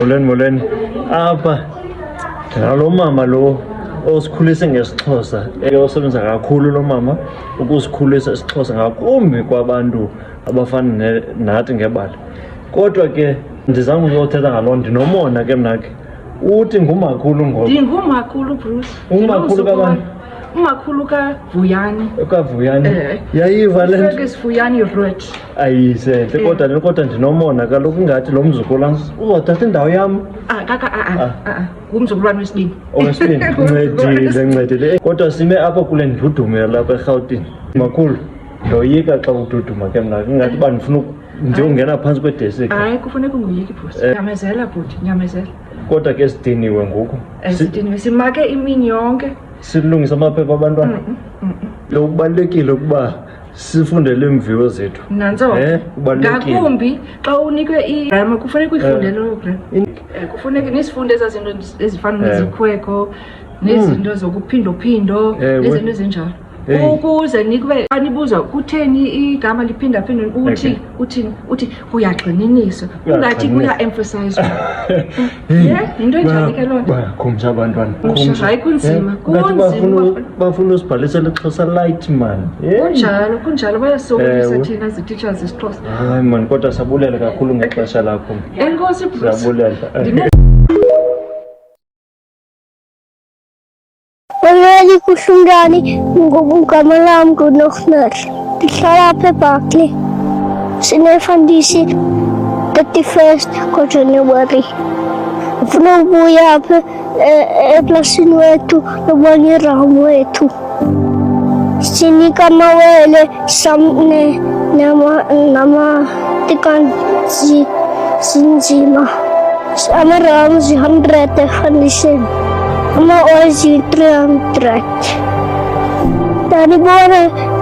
Molweni apha ndinalo mama lo osikhulise ngesixhosa osebenza kakhulu lo mama ukusikhulisa isixhosa ngakumbi kwabantu abafana nathi ngebala. Kodwa ke ndizama ukuyothetha ngaloo ndinomona ke mna ke uthi ngumakhulu ngoku. Ndingumakhulu Bruce. Umakhulu kabani? Umakhulu kaVuyani. KaVuyani. Yayiva le nto. Vuyani Road. Ayisenhle kodwa ndinomona kaloku ingathi lo mzukulwana uzothatha indawo yam. Ngumzukulwane wesibini. Owesibini ncedile. Kodwa sime apha kule ndudumo lapha eRhawutini. Makhulu ndoyika xa ududuma ke mna ingathi uba ndifuna ndiyongena phantsi kwedesika. Hayi kufuneka ungoyiki Bruce. Nyamezela bhuti, nyamezela. Kodwa ke sidiniwe ngoku. Sidiniwe simake imini yonke. Silungisa amaphepha abantwana. Kubalulekile ukuba sifundele iimviwo zethu. Nantso. Ngakumbi xa unikwe igrama kufuneka uyifundele loo grama. Kufuneka nisifunde ezaa zinto ezifana nezikhweko nezinto zokuphindophindo nezinto ezinjalo. Ukuze nikwe anibuza kutheni igama liphinda-phindwe uthi kuyagxininiswa ungathi kuya-emphasizwa. Yinto enjani ke loo nto? Khumsha abantwana. Hayi kunzima. Bafuna usibhalisela ixhosa light man. Kunjalo bayasokolisa thina zii-teachers zesixhosa. Hayi man kodwa sabulela kakhulu ngexesha lakho. Enkosi Bruce. Sabulela. Molweni kuhlungani ngogama lam nguNorhnert. Ndihlala apha eBarkley. Sinefundisi 31st kaJanuwari. Ndifuna ubuya apha eplasini wethu nobona iramu wethu. Sinika amawele samne namatikani zinzima. Amaramu 100 efundiseni. Ama-oils 300.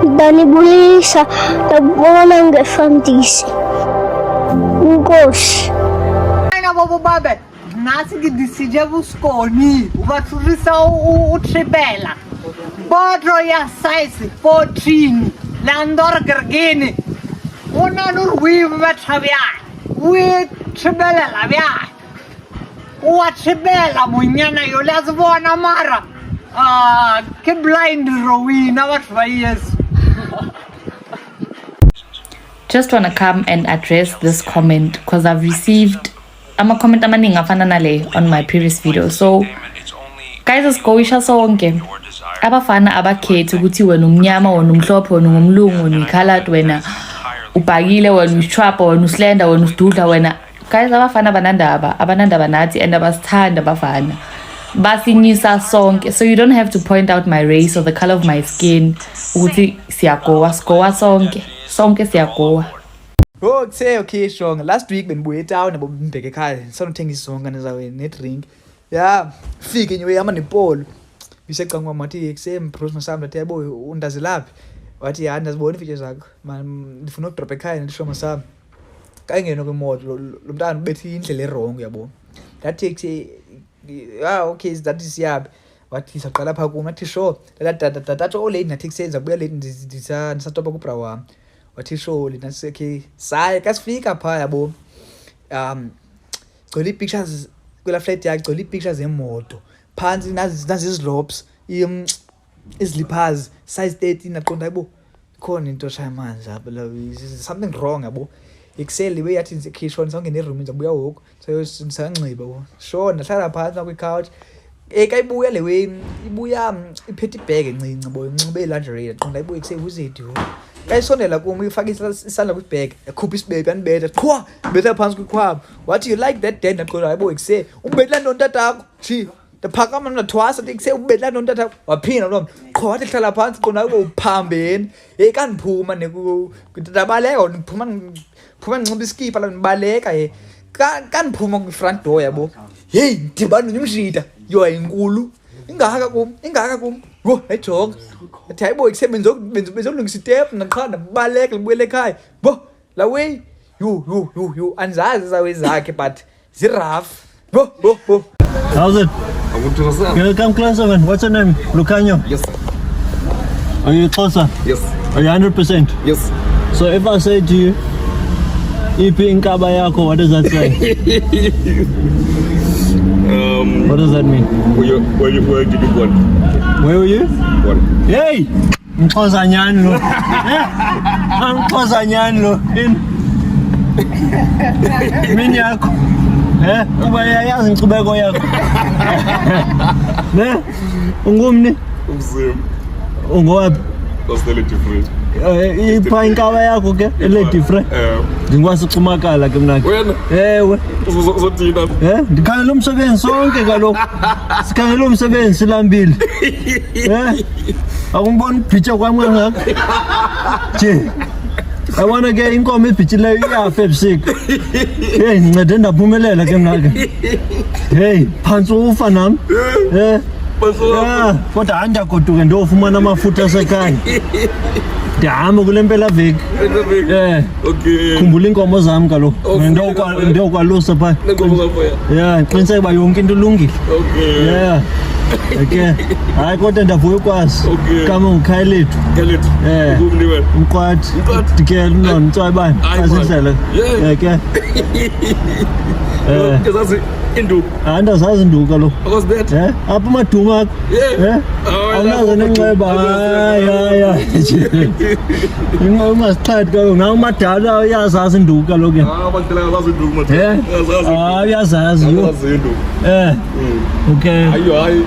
Ndanibulisa ndabona ngefundisi. Inkosi. Ana bobo babe, nasi ngidisije buskoni, ubathurisa utribela. Bodro ya size 14, landor gergini. Unanur wivu batrabia, tribela labia. Watribela munyana yolazibona mara. Ke blind Rowena yes. Just want to come and address this comment because I've received comment amaningi afana nale on my previous video. So guys, asigowisha sonke abafana abakhethi ukuthi wena umnyama wena umhlophe wena ngumlungu wena uyicoloured wena ubhakile wena ushwapa wena uslender wena usidudla wena. Guys, abafana abanandaba nathi and abasithanda abafana basinyisa sonke. So you don't have to point out my race or the color of my skin ukuthi siyagowa sonke siyagowa. Okay strong. Last week bengibuye town nabo mbheke ekhaya sanothenga isonka nezawe ne-drink. Fike nje yama nepolo. Bisecanga mathi eksem Bruce Masamba athi yabo undazilaphi. Wathi ndazibona ifitshe zakho. Man ndifuna ukudrop ekhaya ndisho Masamba. Kayingena kwemoto lo mntana ubethi indlela errong yabo. That taxi okay that is yabi. Wathi saqala pha kuma athi sure that all late na taxi enza kubuya late ndisatopa ku bra wami. Wathi sure lina sekhe saye kasifika pha yabo. Gcwele pictures kwela flat yakhe gcwele pictures zemoto. Phansi nazi izlobes izlippers size 13 aqonda yabo. Khona into shaya manje lapha something wrong yabo. Excel ibe yathi ngikhishona sonke neroom ngizobuya woku sanxiba bo sure ndahlala phansi kwi couch kayibuya le way ibuya iphethe ibag encinci bo inxibe lingerie aqonda ibuye kuse uzethu kayisondela kuma ifaka isandla kwi bag ekhupha isibebi anibetha qhwa betha phansi kwikhwaba wathi you like that dad aqonda ibuye kuse ubetla nontatakho chi ndaphakama nathwasa kuse ubetla nontatakho waphinda lo qhwa wathi hlala phansi qonda ibuye uphambeni kandiphuma nekuntabaleka phuma nginciba iskipa la nibaleka kandiphuma ku front door yabo ndibani ngimshita inkulu ingaka kum wo ejoga athi hayibo bezolungisa step naqhanda baleka libuyele ekhaya bo la way you anzazi zawe zakhe but ziraf bo How's it? Can you come closer, man? What's your name? Lucanio? Yes, sir. Are you closer? Yes. Are you 100%? Yes. So if I say to you, Ipi inkaba yakho, what does that say? What does that mean? Where did you born? Where were you? Born. Hey! Mxhosa nyani lo. Mxhosa nyani lo. Mini yakho. Kuba yayazi inkcubeko yakho. Ne? Ungumni? Umzim. Ungowaphi? That's the different. Ipha inkaba yakho ke ele different. Ngingwasixumakala ke mna. Wena? Ewe. Uzothina. Ndikhangela umsebenzi sonke kaloku. Sikhangela umsebenzi silambile. Akungibona ubhitya kwami kangaka. Nje. Yabona ke inkomo ebhityileyo iyafa ebusika. Hey, ncede ndaphumelela ke mna ke. Hey, phantsi ufa nam. Kodwa andiyagoduke ndiyofumana amafutha asekhaya. Ndihamba kule mpelaveki. Okay. Khumbula iinkomo zam kaloku. Ndiyokwalusa phaa. Ya, ndiqiniseke uba yonke into ilungile. Okay. Ya. Okay. Hayi kodwa ndavuya ukwazi. Kama nguKhayelithu. Khayelithu. Ungumni wena? Umqwathi. Dikela noNtswayibani. Asindlela. Okay. Ngizazi induku. Andazazi induku kaloku. Akuzibetha. Apha amaduma akho. Awunazo nenxeba. Hayi. Ungasixhathi kaloku. Nawe umadala uyazazi induku kaloku. Abadala bazazi induku madala. Uyazazi. Uyazazi induku. Okay. Hayi.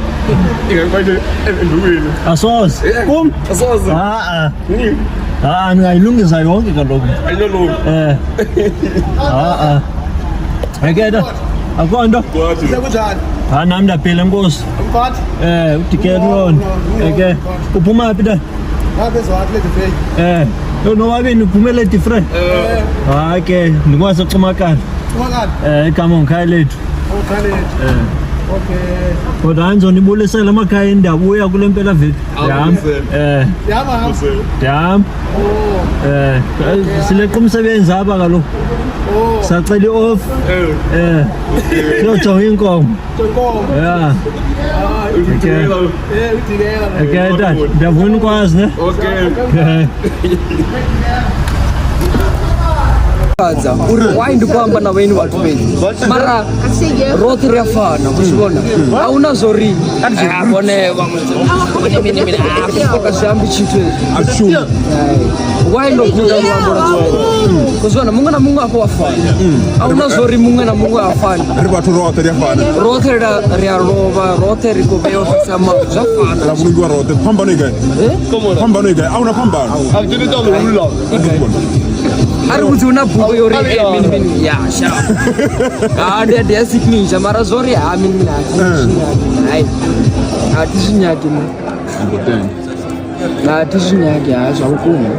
Ingakwaje endukweni. Asoze. Kum? Asoze. Ndingayilungisa yonke kaloku. Ayilolunga. Ayikeda. Akho nto? Kwathi. Kunjani? Nami ndaphila enkosi. Umfathi? Udikela lona. Okay. Uphuma phi nto? Ngabezwathi le different. Nowabini uphumele different. Hayi ke ndingwaseXumakala. Umakani? Igama nguKhayelithu. Ukhale. Okay. Kodwa andizonibulisela amakhaya ndiyabuya kule mpelaveki. Yama. Ndihamba. Sileqa umsebenzi apha kaloku. Sacela i-off. Siyojonga iinkomo. Ya. Udikela. Okay, dad. Ndiyavuna ukwazi ne? Okay. Why do kwamba na weni watu wengi mara rote riafana usibona hauna zori bone mimi kutoka shambi chitu why ndo kuda mambo na kuzona mungu na mungu hapo afana hauna zori mungu na mungu afana Watu rote riafana. rote riarova rote rikobeo sama zafana La mungu rote pambano igaye. Pambano igaye. Hauna pambano. Akini tolo ulula. Hari una buku yori min ya sha. Dia siknisha mara zori min ai. Atisinyaki mu. Na atisinyaki aso hukumu.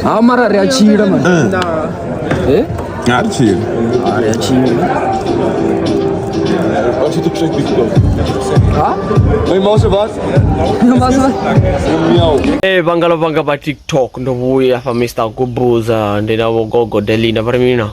Amara riachira man. Archie. Riachira. Als je het op zich niet gelooft. Mijn mouse wat? Vangalo vanga pa TikTok ndovuya fa Mr. Kubuza ndinawo gogo Delina parimina.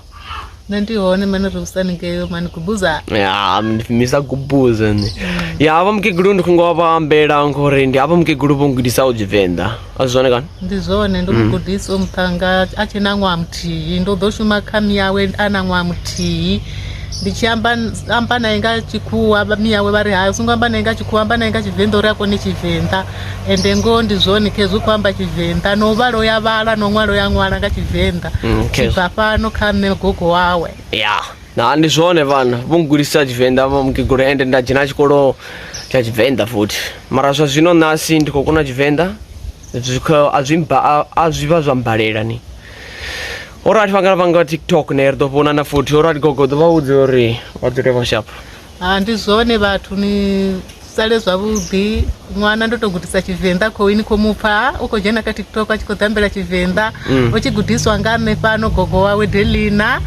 Nandione mane rusani ngeyo mane kubuza. Ya Mr. Kubuza ni. Ya ava mkiguru ngova ambera ngore ndi ava mkiguru bongidisa ujivenda. Azone kan? Ndizone ndokugudisa umthanga achina ngwamthi ndodoshuma khami yawe ana ngwamthi. Ndichiamba ampana inga chikuwa miyawe vari hayo sungamba nenga chikuwa ampana inga chivendo rako ni chivenda ende ngo ndizoni kezu kwamba chivenda no valo ya vala no mwalo ya ngwana nga chivenda chipapa no khame gogo wawe ya na ndizone vana vongurisa chivenda mukiguru ende ndajina chikolo cha chivenda futhi mara zwa zvino nasi ndiko kuna chivenda zvikho azviva zvambalela ni. Alright, vanga TikTok nerdo vona na futhi alright gogo vaudze uri vadzireva shop. Ndizone vathu ni sale zvavudi mwana ndotogudisa chivenda koini komupa uko jena ka TikTok achikodhambela chivenda uchigudiswa ngane pano gogo wawe Delina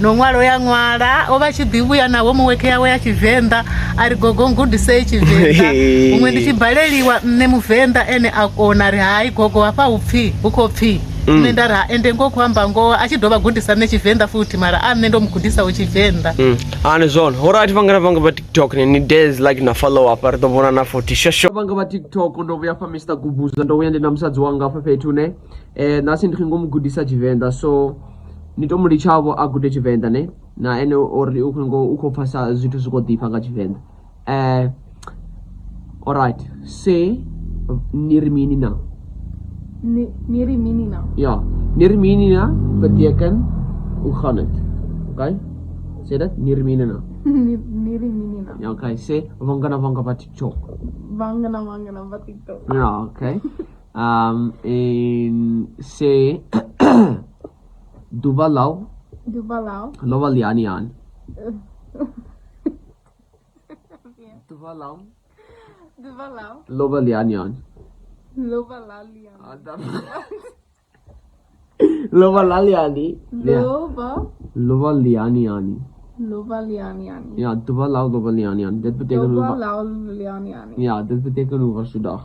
no mwalo ya ngwala ova chidhibuya nawo muweke yawe ya chivenda ari gogo ngudise chivenda umwe ndichibhaleliwa nne muvenda ene akona ri hayi gogo apa upfi uko pfi nendara ende ngokwamba ngo achidova gudisa nechivenda futi mara ane ndo mugudisa uchivenda ane zone alright vanga pa TikTok ni days like na follow up ari tovona na futi shosho vanga pa TikTok ndovuya pa Mr. Kubuza ndovuya ndina musadzi wanga pa petu ne nasi ndikingomugudisa chivenda so ni to muri chavo agude Tshivenda ne na ene ori ukho phasa zwithu zwi kho ḓifha nga Tshivenda. Alright, say niri mini na. Niri mini na. Ja, niri mini na beteken hoe gaan het? Okay? Say that, niri mini na. Niri mini na. Ja, okay, say wangana pa TikTok. Wangana pa TikTok. Ja, okay. En say Duvalau. Lova lianian. Duvalau. Lova lianian. Lova laliani. Lova lianiani. Ja, Duvalau lova lianian. Dit betekent ja, dit betekent hoe was je dag.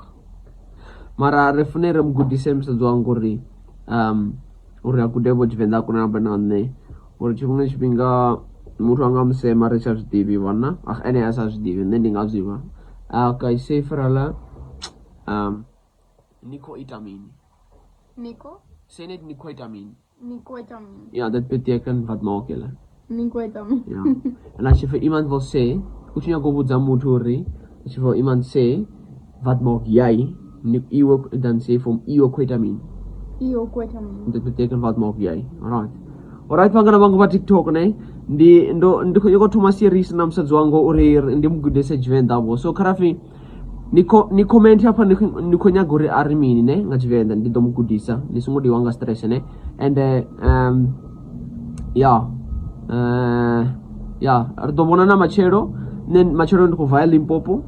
Maar refereer goed die semse doang gori. Uri akudebo Tshivenda kuna banane. Uri chimune chipinga muthu anga msema recha zwiḓivhi wana. Ene asa zwiḓivhi nṋe ndi nga zwiva. Okay, say for ala Nico itamin. Nico? Say net Nico itamin. Nico itamin. Ja, dat betekent wat maak julle? Nico itamin. Ja. En as jy vir iemand wil sê, moet jy kubudza muthu uri, as jy vir iemand sê, wat maak jy? Dan sê vir hom itamin. Dit betekent wat maak jy. Alright, vangana pa TikTok ne. Ndiko thoma series namhlanje wangu uri ndimugudise Tshivenda bo. So kharafi ni comment hapa niko nyaga uri ari mini ne nga Tshivenda ndidomugudisa. Ndisungudi wanga stress ne. And rdobonana machero ndiko vaya Limpopo.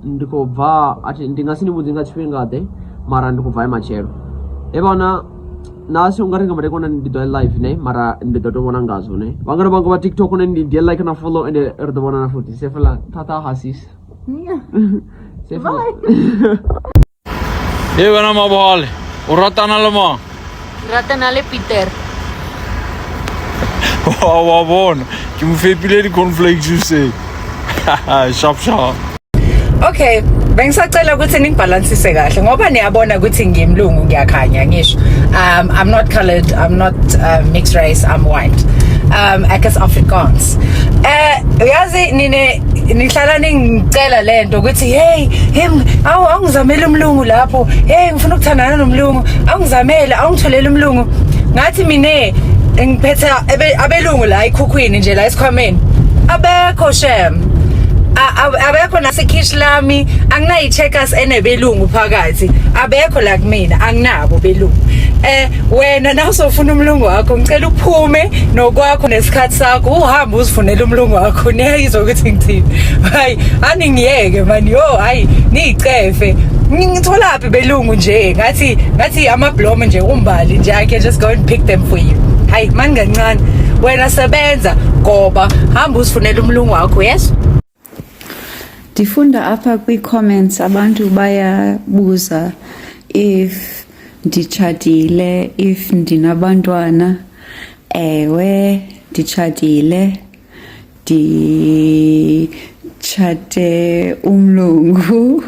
Ndiko va ati ndingasini mudzinga chifhinga ade mara ndiko vaya machero. Ebona nasi ungaringa marekona ndido live ne mara ndido tobona ngazo ne vangana vangu va TikTok ne ndi like na follow ende rdobona na futhi sefela tata hasis sefela bana mabale o ratana le mang Ratana le Peter wa bona ke mo fepile di cornflakes you say sharp. Okay, bengisacela ukuthi ningibalansise kahle ngoba niyabona ukuthi ngimlungu ngiyakhanya ngisho. I'm not colored, I'm not mixed race, I'm white. Ek is Afrikaans. Uyazi nihlala ningicela lento ukuthi hey, awungizamele umlungu lapho. Hey, ngifuna ukuthandana nomlungu. Awungizamele, awungitholele umlungu. Ngathi mine ngiphethe abelungu la eKhukhwini nje la esikhwameni. Abekho shem. Abekho nasekhishi lami anginayi-checkers enebelungu phakathi abekho la kumina anginabo belungu. Wena nawusofuna umlungu wakho ngicela uphume nokwakho nesikhathi sakho uhambe uzifunele umlungu wakho niyayizwa ukuthi ngithini. Hayi aningiyeke mani hayi niyicefe ngitholaphi belungu nje ngathi amablome nje umbali nje I can just go and pick them for you. Hayi mangancane wena sebenza ngoba hamba uzifunele umlungu wakho. Yes. Ndifunda apha kwi-comments abantu bayabuza if nditshatile, if ndinabantwana. Ewe, nditshatile, nditshate umlungu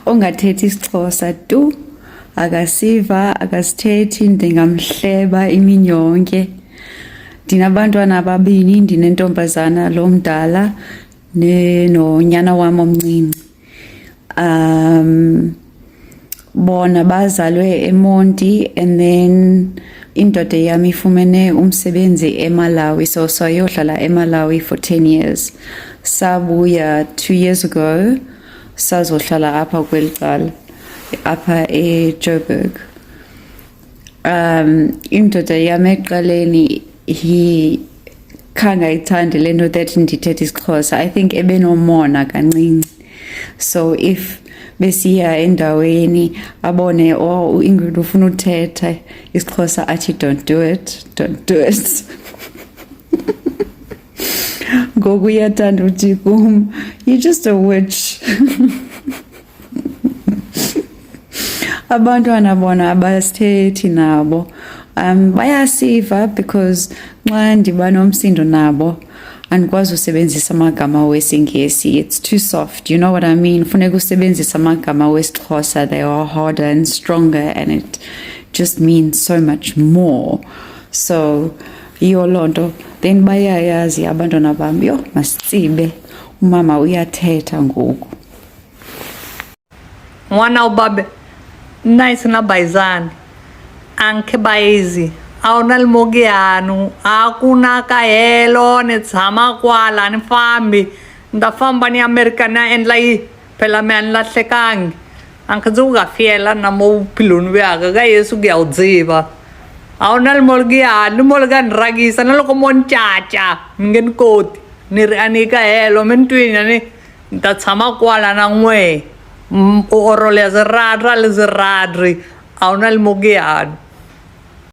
ongathethi isiXhosa tu, akasiva, akasithethi, ndingamhleba imini yonke. Ndinabantwana ababini, ndinentombazana lo mdala nonyana wami omncinci. Bona bazalwe eMonti and then indoda yami ifumene umsebenzi eMalawi, so sayohlala eMalawi for 10 years. Sabuya 2 years ago sazohlala apha kwelicala apha eJoburg. Indoda yami eqaleni khanga ithande lento that ndithetha isiXhosa. I think ebenomona kancinci. So if besiya endaweni abone uIngrid ufuna uthetha isiXhosa athi don't do it. Ngoku uyathanda uthi kum, you're just a witch. Abantwana bona abasithethi nabo. Bayasiva because nxa ndiba nomsindo nabo andikwazi usebenzisa amagama wesingesi. It's too soft, you know what I mean? Funeka usebenzisa amagama wesiXhosa. They are harder and stronger and it just means so much more. So iyo lonto then bayayazi abantwana bami yo masitsibe umama uyathetha ngoku. N'wana ubabe nice na baizani anke baizi a wu na limogiyanu a ku na kahelo ni tshama kwala ni fambi ni ta famba ni America ni ya endla yi phela mi a ni lahlekangi anke ndzi ku nga fiyela na mo vuphilweni vyaka ka Yesu ku ya wu dziva a wu na limolgiyani limolga ni ragisa na loko mo ni caca mi nge ni koti ni ri a ni kahelo mi ni twini ni ta tshama kwala na n'we o orole ziradra le ziradri a wu na limogiyani